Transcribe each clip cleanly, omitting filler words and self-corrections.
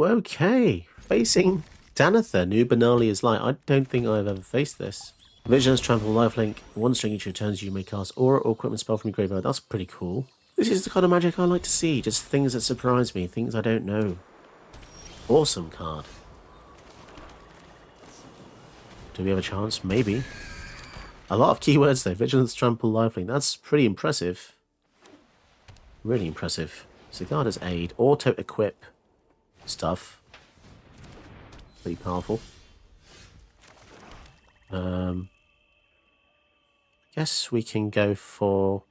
Oh, okay. Facing Danitha, new Benalia's Light. I don't think I've ever faced this. Vigilance, Trample, Lifelink. One string each returns you may cast Aura or Equipment spell from your graveyard. That's pretty cool. This is the kind of magic I like to see. Just things that surprise me. Things I don't know. Awesome card. Do we have a chance? Maybe. A lot of keywords though. Vigilance, Trample, Lifelink. That's pretty impressive. Really impressive. Cigarda's Aid. Auto-equip stuff. Pretty powerful. I guess we can go for...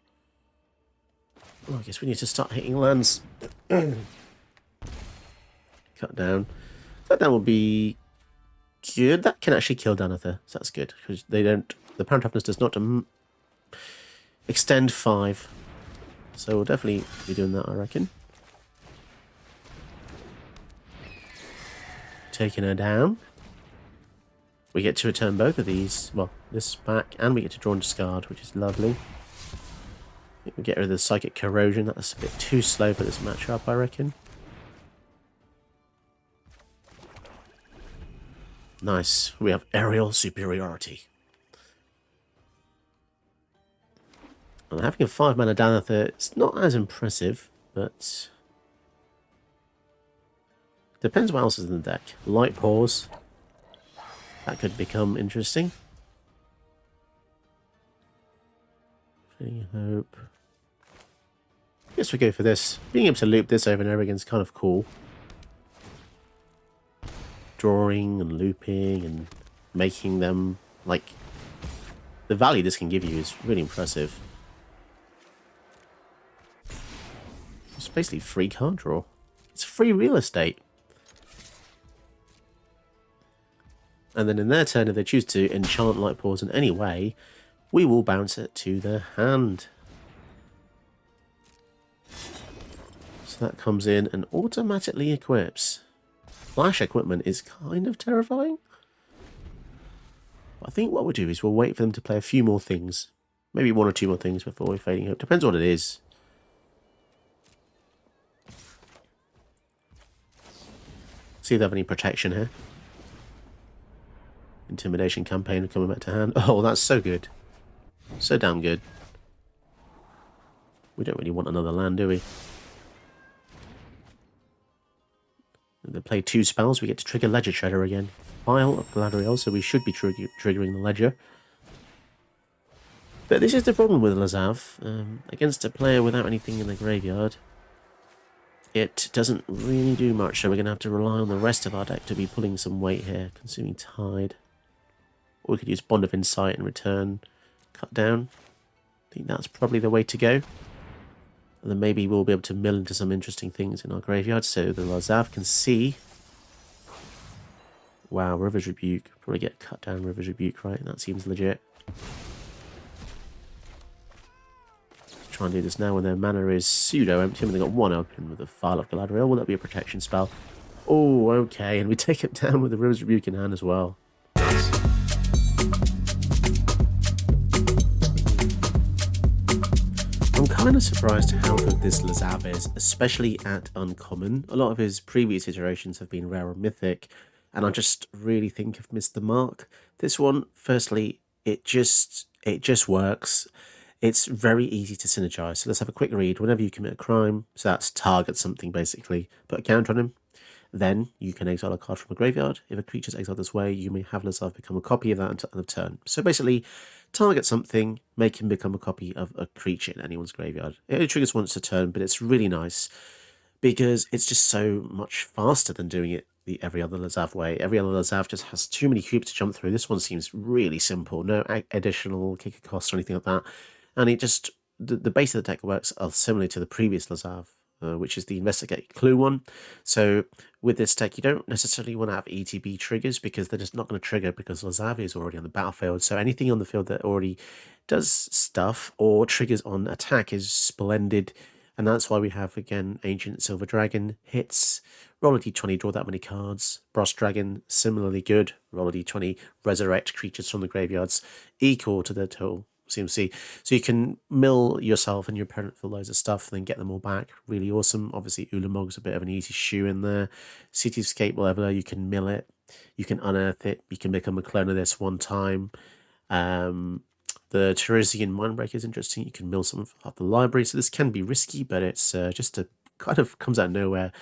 Oh, I guess we need to start hitting lands. Cut down. Cut down will be good. That can actually kill Danitha, so that's good. Because they don't... The Power Toughness does not extend 5. So we'll definitely be doing that, I reckon. Taking her down. We get to return both of these. Well, this back, and we get to draw and discard, which is lovely. We get rid of the Psychic Corrosion. That's a bit too slow for this matchup, I reckon. Nice. We have aerial superiority. And having a 5-mana Danitha, it's not as impressive, but... Depends what else is in the deck. Light Pause. That could become interesting. Hope. Guess we go for this. Being able to loop this over and over again is kind of cool. Drawing and looping and making them, like... The value this can give you is really impressive. It's basically free card draw. It's free real estate. And then in their turn, if they choose to enchant Light Pause in any way, we will bounce it to their hand. So that comes in and automatically equips. Flash equipment is kind of terrifying. But I think what we'll do is we'll wait for them to play a few more things. Maybe 1 or 2 more things before we're Fading Hope. Depends what it is. See if they have any protection here. Intimidation campaign coming back to hand. Oh, that's so good. So damn good. We don't really want another land, do we? If they play 2 spells, we get to trigger Ledger Shredder again. File of Galadriel, so we should be triggering the Ledger. But this is the problem with Lazav. Against a player without anything in the graveyard, it doesn't really do much, so we're going to have to rely on the rest of our deck to be pulling some weight here. Consuming Tide. Or we could use Bond of Insight and return Cut Down. I think that's probably the way to go. And then maybe we'll be able to mill into some interesting things in our graveyard so the Lazav can see. Wow, River's Rebuke. Probably get Cut Down River's Rebuke, right? That seems legit. Let's try and do this now when their mana is pseudo-empty. And they've got 1 open with the File of Galadriel. Will that be a protection spell? Oh, okay. And we take it down with the River's Rebuke in hand as well. I'm kind of surprised how good this Lazav is, especially at Uncommon. A lot of his previous iterations have been rare or mythic, and I just really think I've missed the mark. This one, firstly, it just works. It's very easy to synergize. So let's have a quick read. Whenever you commit a crime, so that's target something basically, put a counter on him. Then you can exile a card from a graveyard. If a creature is exiled this way, you may have Lazav become a copy of that until end of turn. So basically, target something, make him become a copy of a creature in anyone's graveyard. It only triggers once a turn, but it's really nice because it's just so much faster than doing it the every other Lazav way. Every other Lazav just has too many hoops to jump through. This one seems really simple. No additional kicker costs or anything like that. And it just, the base of the deck works are similar to the previous Lazav. Which is the Investigate Clue one. So with this deck, you don't necessarily want to have ETB triggers because they're just not going to trigger because Lazav is already on the battlefield. So anything on the field that already does stuff or triggers on attack is splendid. And that's why we have, again, Ancient Silver Dragon hits. Roll a d20, draw that many cards. Brass Dragon, similarly good. Roll a d20, resurrect creatures from the graveyards. Equal to the total CMC. So you can mill yourself and your opponent for loads of stuff and then get them all back. Really awesome. Obviously, Ulamog's a bit of an easy shoe in there. Cityscape Leveler, you can mill it. You can unearth it. You can become a clone of this one time. The Teresian Mindbreaker is interesting. You can mill some of the library. So this can be risky, but it's just a kind of comes out of nowhere.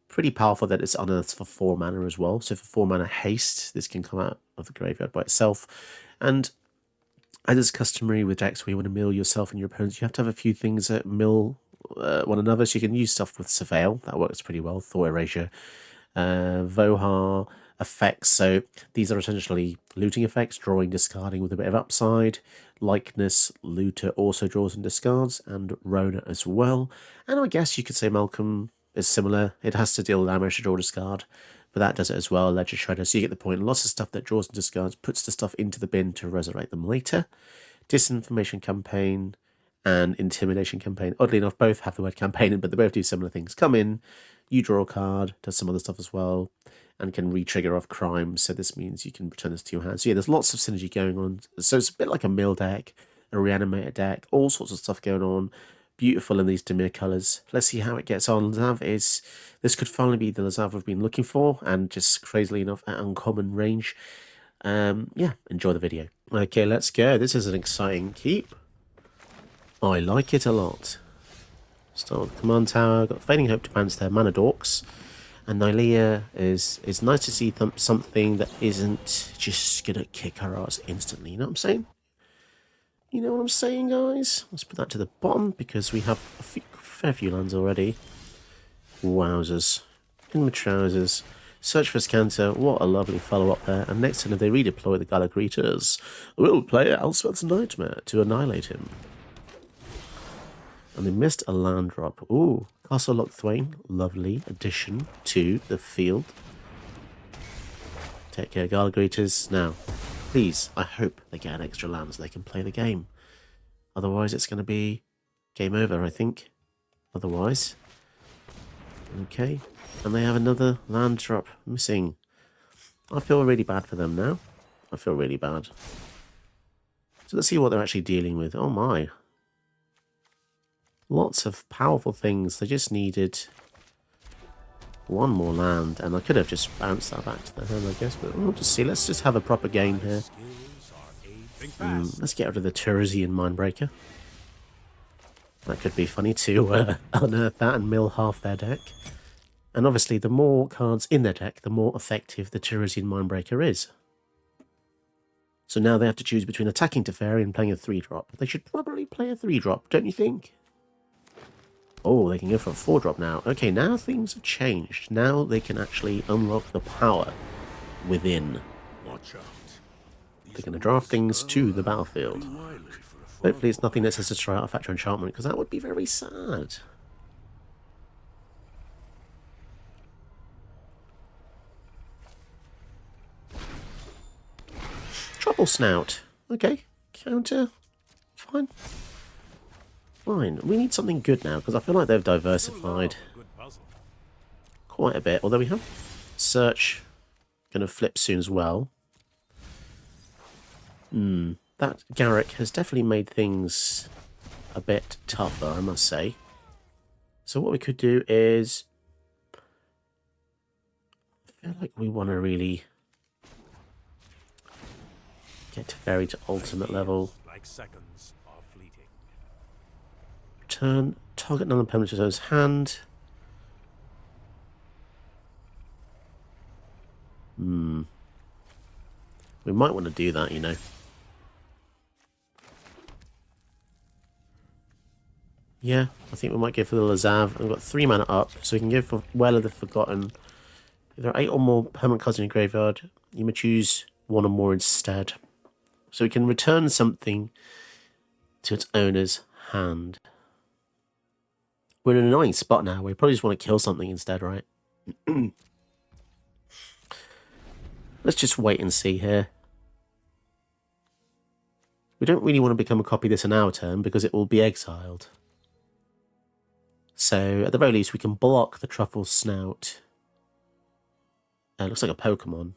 Pretty powerful that it's unearthed for 4 mana as well. So for 4 mana haste, this can come out of the graveyard by itself. And as is customary with decks where you want to mill yourself and your opponents, you have to have a few things that mill one another. So you can use stuff with Surveil. That works pretty well. Thought Erasure. Vohar effects. So these are essentially looting effects, drawing, discarding with a bit of upside. Likeness, Looter also draws and discards, and Rona as well. And I guess you could say Malcolm is similar. It has to deal damage to draw, discard, but that does it as well. Ledger Shredder, so you get the point. Lots of stuff that draws and discards, puts the stuff into the bin to resurrect them later. Disinformation Campaign and Intimidation Campaign. Oddly enough, both have the word campaign in, but they both do similar things. Come in, you draw a card, does some other stuff as well, and can re-trigger off crimes. So this means you can return this to your hand. So yeah, there's lots of synergy going on. So it's a bit like a mill deck, a reanimator deck, all sorts of stuff going on. Beautiful in these Dimir colours. Let's see how it gets on. Lazav is... This could finally be the Lazav we've been looking for, and just crazily enough, at uncommon range. Yeah, enjoy the video. Okay, let's go. This is an exciting keep. I like it a lot. Start with the command tower. Got Fading Hope to bounce their Mana Dorks. And Nylea is nice to see something that isn't just going to kick our ass instantly. You know what I'm saying? You know what I'm saying, guys? Let's put that to the bottom because we have a fair few lands already. Wowzers. In my trousers. Search for Scanter. What a lovely follow-up there. And next time they redeploy the Galagritas, we'll play Elspeth's Nightmare to annihilate him. And they missed a land drop. Ooh, Castle Lochthwain. Lovely addition to the field. Take care, Galagritas. Now, please, I hope they get an extra land so they can play the game. Otherwise, it's going to be game over, I think. Otherwise. Okay. And they have another land drop missing. I feel really bad for them now. I feel really bad. So let's see what they're actually dealing with. Oh my. Lots of powerful things. They just needed one more land. And I could have just bounced that back to the hand, I guess. But we'll just see. Let's just have a proper game here. Let's get rid of the Teresian Mindbreaker. That could be funny to unearth that and mill half their deck. And obviously, the more cards in their deck, the more effective the Teresian Mindbreaker is. So now they have to choose between attacking Teferi and playing a 3-drop. They should probably play a 3-drop, don't you think? Oh, they can go for a 4-drop now. Okay, now things have changed. Now they can actually unlock the power within. Watch out. They're going to draft things to the battlefield. Hopefully it's nothing that says to try Artifact or Enchantment, because that would be very sad. Trouble Snout. Okay. Counter. Fine. Fine. We need something good now, because I feel like they've diversified quite a bit. Although we have Search going to flip soon as well. That Garrick has definitely made things a bit tougher, I must say. So what we could do is... I feel like we want to really get Teferi to ultimate level. Return. Target non-opponent to his hand. We might want to do that, you know. Yeah, I think we might go for the Lazav. We've got 3 mana up, so we can go for Well of the Forgotten. If there are 8 or more permanent cards in your graveyard, you may choose 1 or more instead. So we can return something to its owner's hand. We're in an annoying spot now. We probably just want to kill something instead, right? Let's just wait and see here. We don't really want to become a copy of this in our turn because it will be exiled. So, at the very least, we can block the Truffle Snout. It looks like a Pokemon.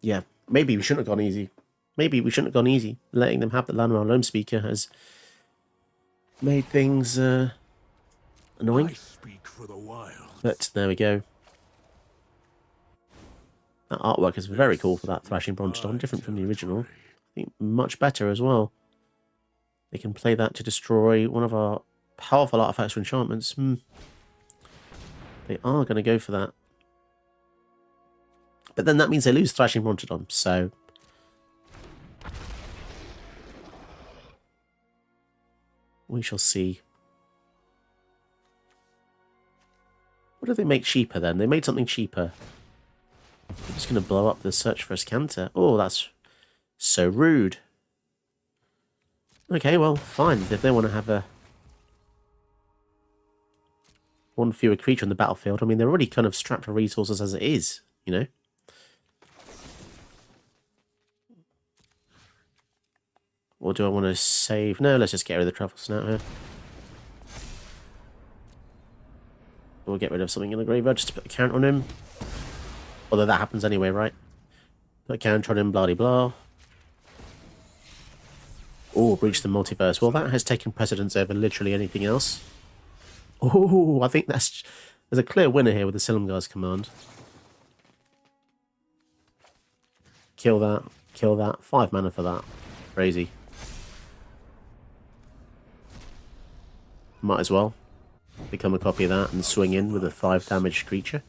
Yeah, maybe we shouldn't have gone easy. maybe we shouldn't have gone easy. Letting them have the landmark loan speaker has made things annoying. I speak for the wild. But there we go. That artwork is very cool for that Thrashing Brontodon, different from the original. I think much better as well. They can play that to destroy one of our powerful artifacts or enchantments. They are going to go for that. But then that means they lose Thrashing Brontodon, so... we shall see. What do they make cheaper then? They made something cheaper. I'm just going to blow up the search for a Scanter. Oh, that's so rude. Okay, well, fine. If they want to have a one fewer creature on the battlefield, I mean, they're already kind of strapped for resources as it is, you know? Or do I want to save? No, let's just get rid of the Truffle Snout here. We'll get rid of something in the graveyard just to put a counter on him. Although that happens anyway, right? Put a counter on him, blah de blah. Oh, breach the multiverse. Well, that has taken precedence over literally anything else. Oh, I think there's a clear winner here with the Silumgar's command. Kill that, kill that. 5 mana for that. Crazy. Might as well become a copy of that and swing in with a 5 damage creature.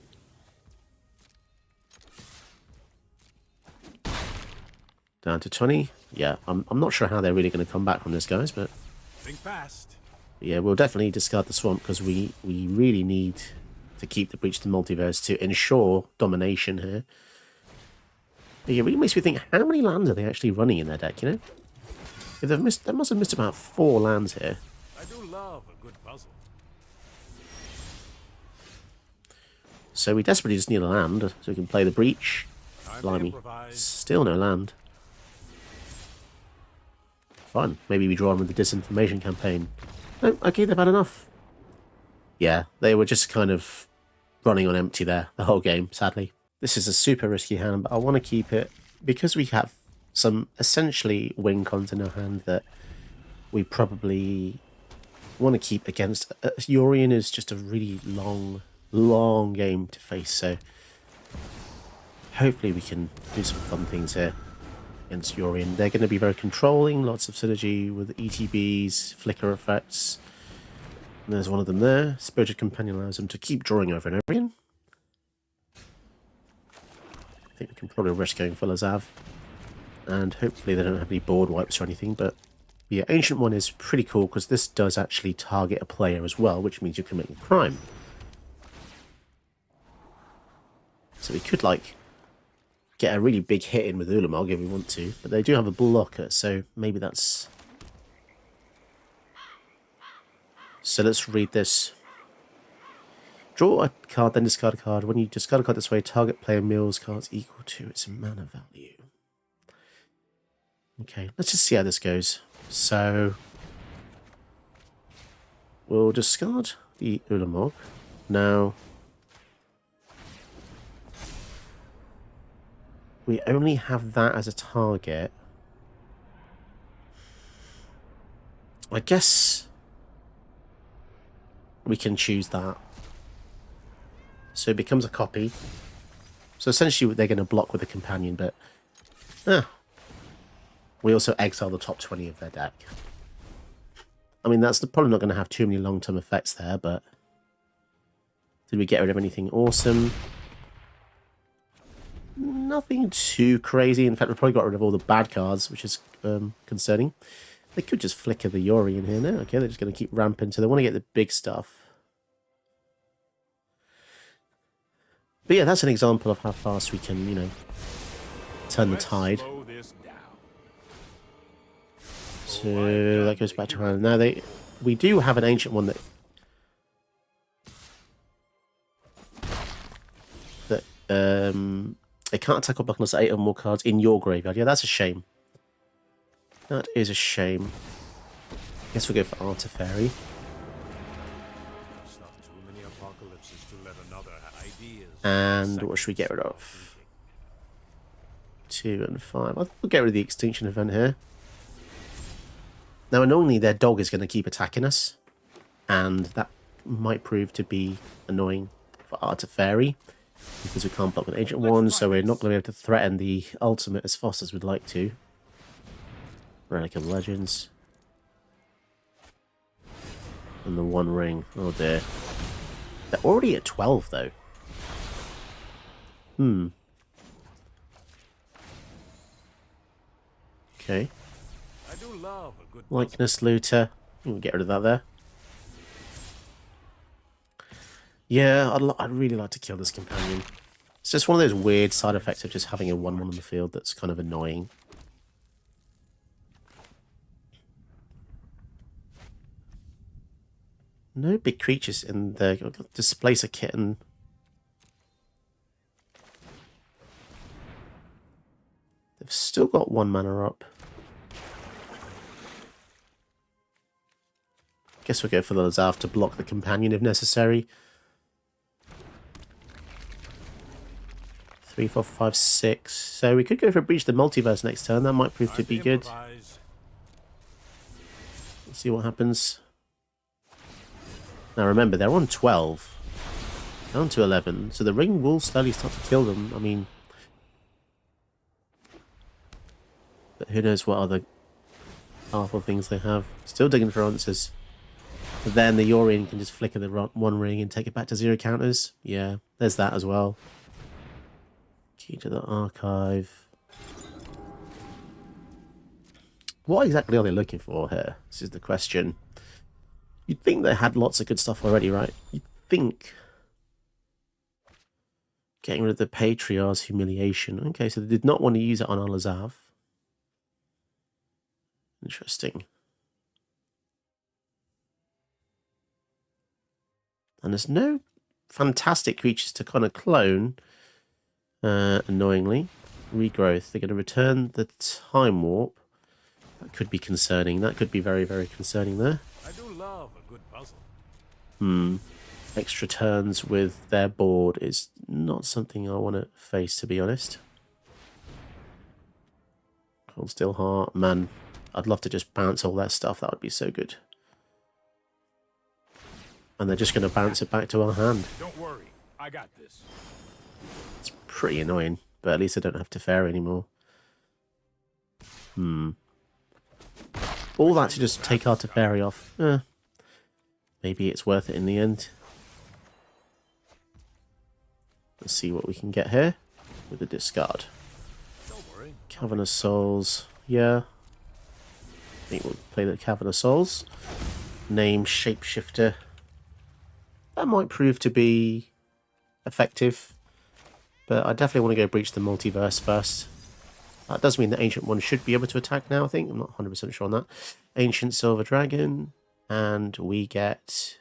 Down to 20. Yeah, I'm not sure how they're really going to come back from this, guys, but... think fast. Yeah, we'll definitely discard the Swamp because we really need to keep the Breach to Multiverse to ensure domination here. But yeah, it really makes me think, how many lands are they actually running in their deck, you know? If they've missed, they must have missed about 4 lands here. I do love a good puzzle. So we desperately just need a land so we can play the Breach. Blimey. Still no land. Fine. Maybe we draw on with the Disinformation campaign. No, okay, they've had enough. Yeah, they were just kind of running on empty there the whole game, sadly. This is a super risky hand, but I want to keep it because we have some essentially win cons in our hand that we probably want to keep against. Yorion is just a really long game to face, so hopefully we can do some fun things here against Yorion. They're going to be very controlling, lots of synergy with ETBs, flicker effects. And there's one of them there. Spirited Companion allows them to keep drawing over and over again. I think we can probably risk going for Lazav. And hopefully they don't have any board wipes or anything, but yeah, Ancient One is pretty cool because this does actually target a player as well, which means you can make a crime. So we could, like, get a really big hit in with Ulamog if we want to, but they do have a blocker, so maybe that's... So let's read this. Draw a card, then discard a card. When you discard a card this way, target player mills cards equal to its mana value. Okay, let's just see how this goes. So we'll discard the Ulamog. Now, we only have that as a target. I guess we can choose that. So it becomes a copy. So essentially they're going to block with a companion, but we also exile the top 20 of their deck. I mean, that's probably not going to have too many long-term effects there, but did we get rid of anything awesome? Nothing too crazy. In fact, we probably got rid of all the bad cards, which is concerning. They could just flicker the Yori in here now. Okay, they're just going to keep ramping, so they want to get the big stuff. But yeah, that's an example of how fast we can, you know, turn the tide. So that goes back to hand. Now we do have an Ancient One that it can't attack or block unless 8 or more cards in your graveyard. Yeah, that's a shame. That is a shame. Guess we'll go for Artefairy. And what should we get rid of? 2 and 5. I'll get rid of the extinction event here. Now, annoyingly, their dog is going to keep attacking us, and that might prove to be annoying for Artefairy, because we can't block with Ancient One, so we're not going to be able to threaten the ultimate as fast as we'd like to. Relic of Legends. And the One Ring. Oh dear. They're already at 12, though. Okay. I do love a good Likeness Looter. We can get rid of that there. Yeah, I'd really like to kill this companion. It's just one of those weird side effects of just having a 1-1 on the field that's kind of annoying. No big creatures in there. Displace a kitten. They've still got 1 mana up. Guess we'll go for the Lazav to block the companion if necessary. 3, 4, 5, 6. So we could go for Breach the Multiverse next turn. That might prove to be good. Let's see what happens. Now remember, they're on 12. Down to 11. So the ring will slowly start to kill them. I mean... But who knows what other powerful things they have. Still digging for answers. But then the Yorion can just flicker the 1 ring and take it back to 0 counters. Yeah, there's that as well. Key to the archive. What exactly are they looking for here? This is the question. You'd think they had lots of good stuff already, right? You'd think. Getting rid of the Patriarch's Humiliation. Okay, so they did not want to use it on our Lazav. Interesting. And there's no fantastic creatures to kind of clone, annoyingly. Regrowth. They're going to return the Time Warp. That could be concerning. That could be very, very concerning there. I do love a good puzzle. Extra turns with their board is not something I want to face, to be honest. Cold Steel Heart. Man, I'd love to just bounce all that stuff. That would be so good. And they're just going to bounce it back to our hand. Don't worry, I got this. It's pretty annoying, but at least I don't have to fare anymore. All that to just take our Teferi off. Maybe it's worth it in the end. Let's see what we can get here with the discard. Don't worry. Cavern of Souls. Yeah. I think we'll play the Cavern of Souls. Name Shapeshifter. That might prove to be effective. But I definitely want to go Breach the Multiverse first. That does mean the Ancient One should be able to attack now, I think. I'm not 100% sure on that. Ancient Silver Dragon. And we get...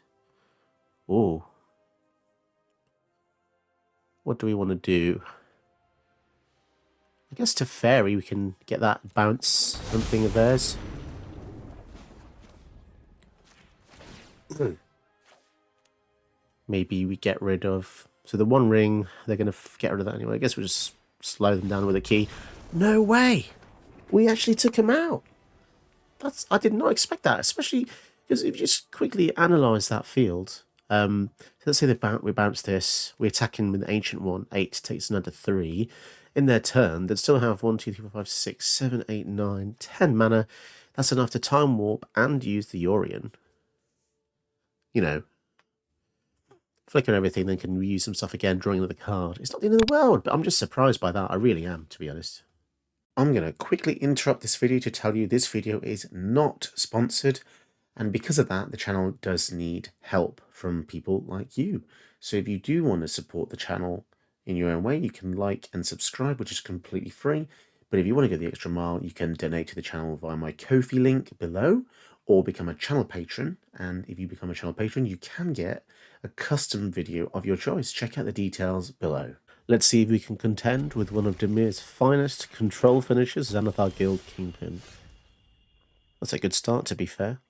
Ooh. What do we want to do? I guess to Fairy we can get that bounce something of theirs. Maybe we get rid of... So the 1 ring, they're going to get rid of that anyway. I guess we'll just slow them down with a key. No way! We actually took him out. I did not expect that, especially because if you just quickly analyse that field. So let's say we bounce this. We attack him with the Ancient One. 8 takes another 3. In their turn, they'd still have 1, 2, 3, 4, 5, 6, 7, 8, 9, 10 mana. That's enough to Time Warp and use the Yorion. You know, flicker everything, then can reuse some stuff again, drawing another card. It's not the end of the world, but I'm just surprised by that. I really am, to be honest. I'm going to quickly interrupt this video to tell you this video is not sponsored. And because of that, the channel does need help from people like you. So if you do want to support the channel in your own way, you can like and subscribe, which is completely free. But if you want to go the extra mile, you can donate to the channel via my Ko-fi link below, or become a channel patron. And if you become a channel patron, you can get a custom video of your choice. Check out the details below. Let's see if we can contend with one of Demir's finest control finishers, Xanathar Guild Kingpin. That's a good start, to be fair.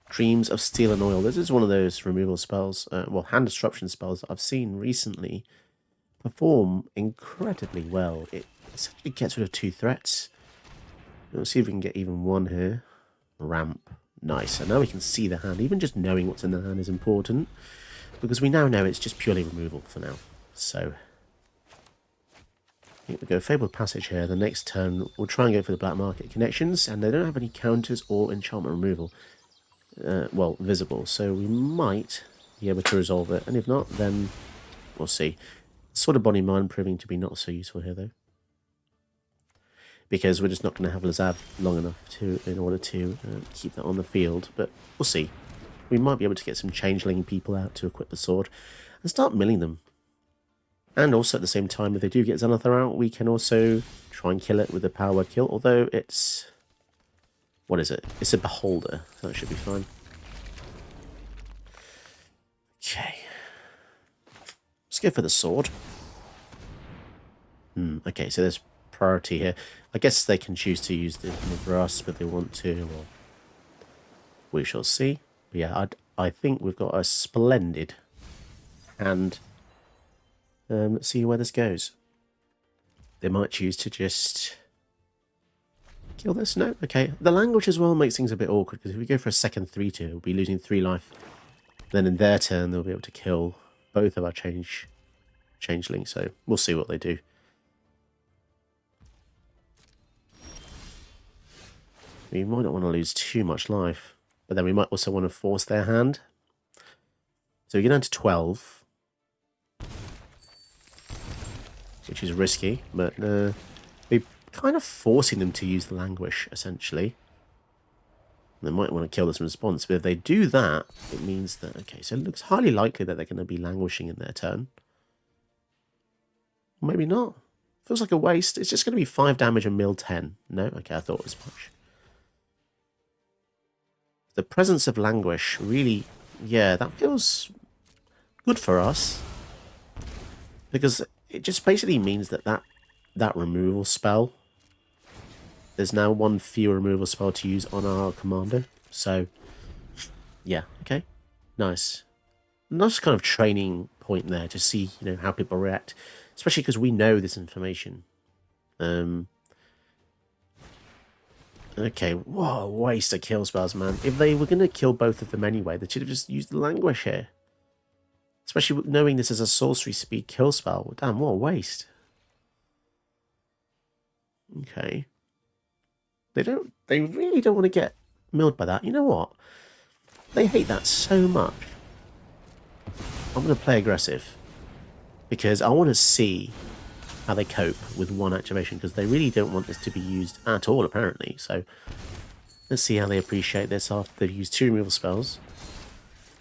Dreams of Steel and Oil. This is one of those removal spells, well, hand disruption spells that I've seen recently perform incredibly well. It essentially gets rid of 2 threats. Let's see if we can get even one here. Ramp. Nice. And now we can see the hand. Even just knowing what's in the hand is important, because we now know it's just purely removal for now. So I think we go Fabled Passage here. The next turn we'll try and go for the Black Market connections, and they don't have any counters or enchantment removal. Well, visible. So we might be able to resolve it, and if not, then we'll see. Sort of Body Mind proving to be not so useful here, though, because we're just not going to have Lazav long enough in order to keep that on the field. But we'll see. We might be able to get some changeling people out to equip the sword and start milling them. And also at the same time, if they do get Xanathar out, we can also try and kill it with a power word kill. Although it's... what is it? It's a Beholder. So that should be fine. Okay. Let's go for the sword. Okay, so there's priority here. I guess they can choose to use the grasp if they want to, or we shall see. But yeah, I think we've got a splendid hand. Let's see where this goes. They might choose to just kill this. No, okay. The language as well makes things a bit awkward, because if we go for a second 3-2, we'll be losing 3 life. Then in their turn, they'll be able to kill both of our changelings. So we'll see what they do. We might not want to lose too much life, but then we might also want to force their hand. So we get down to 12, which is risky, but we're kind of forcing them to use the Languish, essentially. They might want to kill this in response, but if they do that, it means that... okay, so it looks highly likely that they're going to be languishing in their turn. Maybe not. Feels like a waste. It's just going to be 5 damage and mill 10. No? Okay, I thought it was much. The presence of Languish really... yeah, that feels good for us. Because it just basically means that removal spell... there's now 1 fewer removal spell to use on our commander. So, yeah, okay. Nice. Nice kind of training point there to see, how people react. Especially because we know this information. Okay, whoa, waste of kill spells, man. If they were going to kill both of them anyway, they should have just used the Languish here. Especially knowing this is a sorcery speed kill spell. Damn, what a waste. Okay. They really don't want to get milled by that. You know what? They hate that so much. I'm going to play aggressive, because I want to see how they cope with 1 activation, because they really don't want this to be used at all, apparently. So let's see how they appreciate this after they've used 2 removal spells.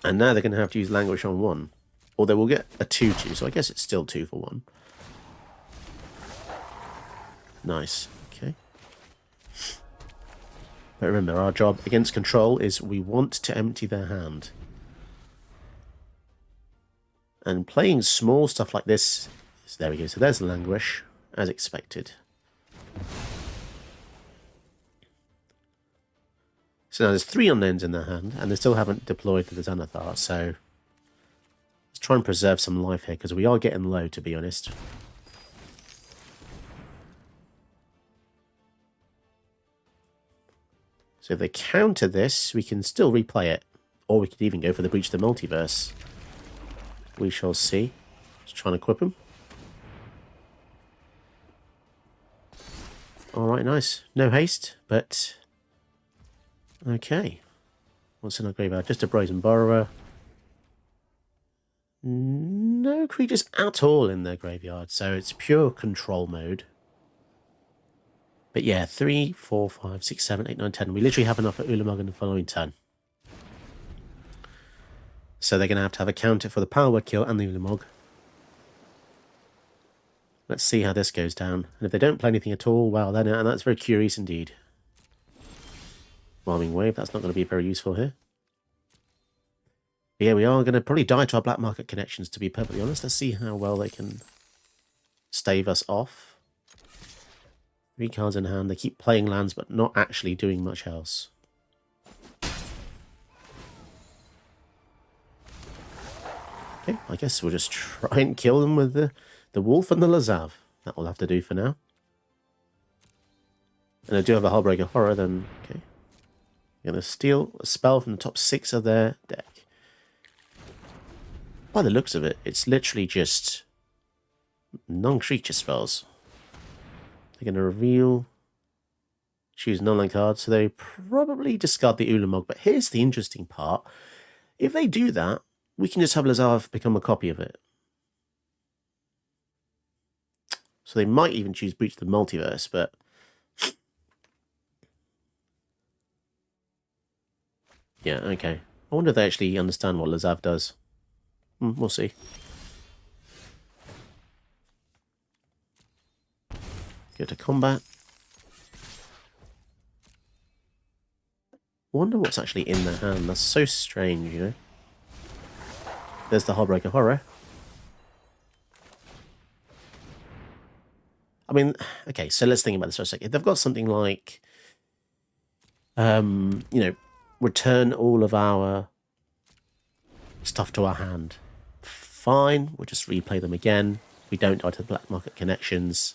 And now they're going to have to use Languish on 1. Or they will get a 2-2, so I guess it's still 2 for 1. Nice. Okay. But remember, our job against control is we want to empty their hand. And playing small stuff like this... there we go. So there's the Languish, as expected. So now there's 3 unknowns in their hand, and they still haven't deployed to the Xanathar, so... let's try and preserve some life here, because we are getting low, to be honest. So if they counter this, we can still replay it. Or we could even go for the Breach of the Multiverse. We shall see. Just trying to equip him. Alright, nice. No haste, but... okay. What's in our graveyard? Just a Brazen Borrower. No creatures at all in their graveyard, so it's pure control mode. But yeah, 3, 4, 5, 6, 7, 8, 9, 10. We literally have enough for Ulamog in the following turn. So they're going to have a counter for the power word kill and the Ulamog. Let's see how this goes down. And if they don't play anything at all, well, then and that's very curious indeed. Warming Wave, that's not going to be very useful here. But yeah, we are going to probably die to our black market connections, to be perfectly honest. Let's see how well they can stave us off. 3 cards in hand. They keep playing lands, but not actually doing much else. Okay, I guess we'll just try and kill them with the The Wolf and the Lazav. That will have to do for now. And I do have a Hullbreaker Horror, then okay. I'm going to steal a spell from the top 6 of their deck. By the looks of it, it's literally just non-creature spells. They're going to reveal, choose non-land cards, so they probably discard the Ulamog. But here's the interesting part. If they do that, we can just have Lazav become a copy of it. So they might even choose Breach the Multiverse, but yeah, okay. I wonder if they actually understand what Lazav does. We'll see. Go to combat. Wonder what's actually in their hand. That's so strange, you know. There's the Hullbreaker Horror. I mean, okay, so let's think about this for a second. If they've got something like, you know, return all of our stuff to our hand. Fine, we'll just replay them again. We don't die to the black market connections.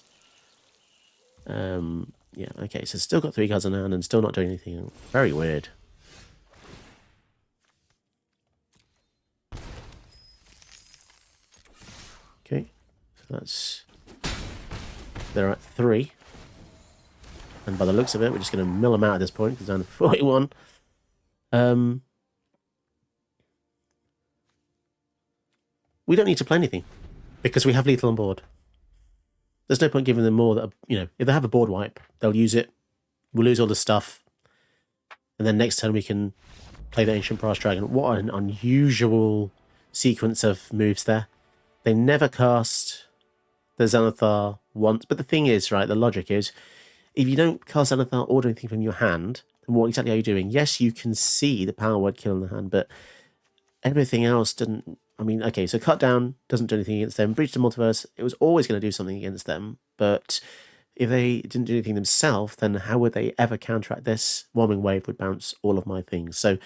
Yeah, okay, so still got 3 cards in hand and still not doing anything. Very weird. Okay, so that's... They're at 3. And by the looks of it, we're just going to mill them out at this point, because down to 41. We don't need to play anything, because we have lethal on board. There's no point giving them more that, you know, if they have a board wipe, they'll use it. We'll lose all the stuff. And then next turn we can play the Ancient Brass Dragon. What an unusual sequence of moves there. They never cast the Xanathar once. But the thing is, right, the logic is, if you don't cast Xanathar or do anything from your hand, then what exactly are you doing? Yes, you can see the power word kill in the hand, but everything else didn't... I mean, okay, so Cut Down doesn't do anything against them. Breach the Multiverse, it was always going to do something against them, but if they didn't do anything themselves, then how would they ever counteract this? Warming Wave would bounce all of my things. So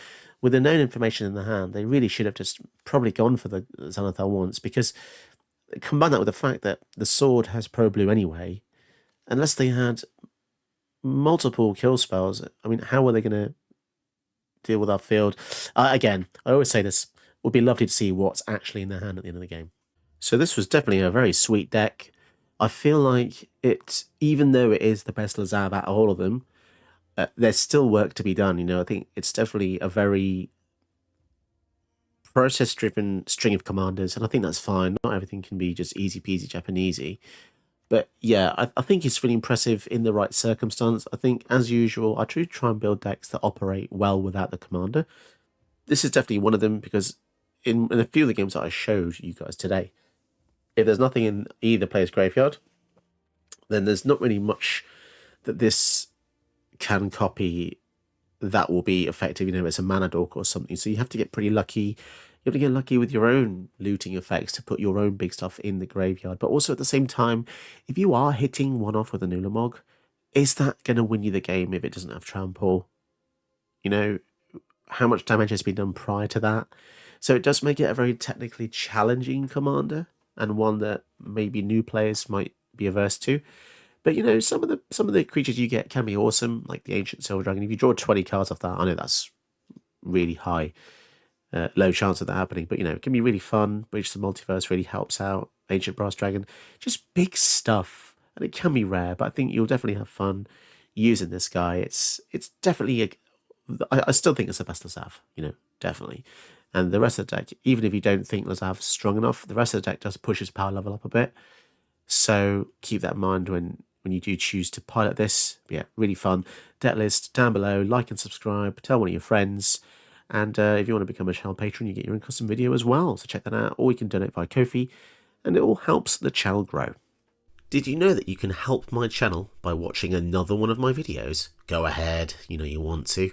with the known information in the hand, they really should have just probably gone for the Xanathar once, because combine that with the fact that the sword has Pro Blue anyway, unless they had multiple kill spells, I mean, how are they going to deal with our field? Again, I always say this, it would be lovely to see what's actually in their hand at the end of the game. So this was definitely a very sweet deck. I feel like it, even though it is the best Lazav out of all of them, there's still work to be done. You know, I think it's definitely a very process-driven string of commanders, and I think that's fine. Not everything can be just easy peasy Japanesey. But yeah, I think it's really impressive in the right circumstance. I think, as usual, I try and build decks that operate well without the commander. This is definitely one of them, because in a few of the games that I showed you guys today, if there's nothing in either player's graveyard, then there's not really much that this can copy that will be effective. You know, it's a mana dork or something, so you have to get pretty lucky. You have to get lucky with your own looting effects to put your own big stuff in the graveyard. But also at the same time, if you are hitting one off with an Ulamog, is that going to win you the game if it doesn't have trample? You know, how much damage has been done prior to that? So it does make it a very technically challenging commander, and one that maybe new players might be averse to. But you know, some of the creatures you get can be awesome, like the Ancient Silver Dragon. If you draw 20 cards off that, I know that's really high, low chance of that happening, but you know, it can be really fun. Breach the Multiverse really helps out. Ancient Brass Dragon, just big stuff, and it can be rare, but I think you'll definitely have fun using this guy. It's definitely I still think it's the best Lazav, you know, definitely. And the rest of the deck, even if you don't think Lazav's strong enough, the rest of the deck does push his power level up a bit. So keep that in mind when you do choose to pilot this. But yeah, really fun. Deck list down below. Like and subscribe. Tell one of your friends. And if you want to become a channel patron, you get your own custom video as well. So check that out. Or you can donate via Ko-fi. And it all helps the channel grow. Did you know that you can help my channel by watching another one of my videos? Go ahead, you know you want to.